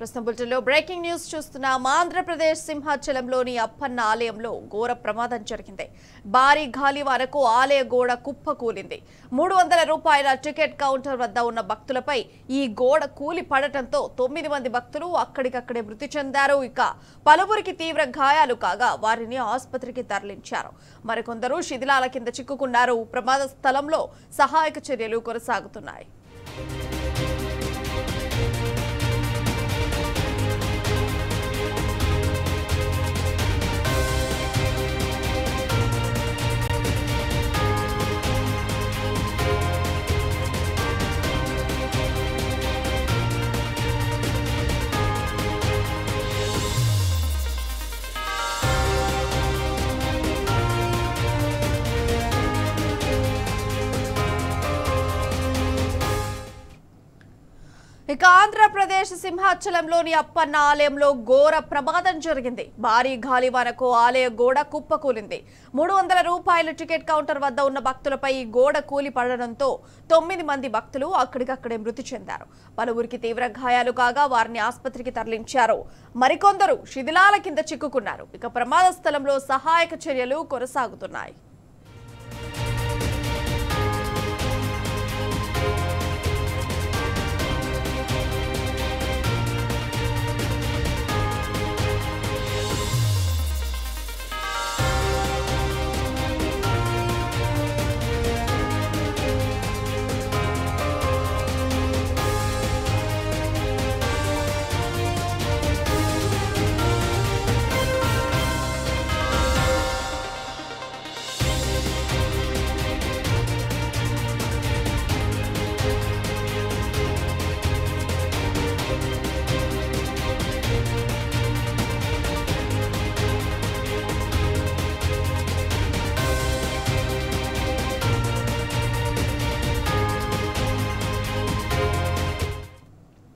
ప్రస్తుతం బులెటిన్లో breaking news చూస్తున్నాం. ఆంధ్రప్రదేశ్ సింహాచలంలోని అప్పన్న ఆలయంలో ఘోర ప్రమాదం జరిగింది. భారీ గాలివానకు ఆలయ గోడ కుప్పకూలింది. 300 రూపాయల టికెట్ కౌంటర్ వద్ద ఉన్న భక్తులపై ఈ గోడ కూలి పడటంతో 9 మంది భక్తులు అక్కడికక్కడే మృతి చెందారు. ఇక పలువురికి తీవ్ర గాయాలు కాగా వారిని ఆసుపత్రికి తరలించారు. మరికొందరు శిథిలాల కింద చిక్కుకున్నారు. ప్రమాద స్థలంలో సహాయక చర్యలు కొనసాగుతున్నాయి. ఇక ఆంధ్రప్రదేశ్ సింహాచలంలోని అప్పన్న ఆలయంలో ఘోర ప్రమాదం జరిగింది. భారీ గాలివానకు ఆలయ గోడ కుప్పకూలింది. 300 రూపాయల టికెట్ కౌంటర్ వద్ద ఉన్న భక్తులపై ఈ గోడ కూలి పడడంతో 9 మంది భక్తులు అక్కడికక్కడే మృతి చెందారు. పలువురికి తీవ్ర గాయాలు కాగా వారిని ఆసుపత్రికి తరలించారు. మరికొందరు శిథిలాల కింద చిక్కుకున్నారు. ఇక ప్రమాద స్థలంలో సహాయక చర్యలు కొనసాగుతున్నాయి.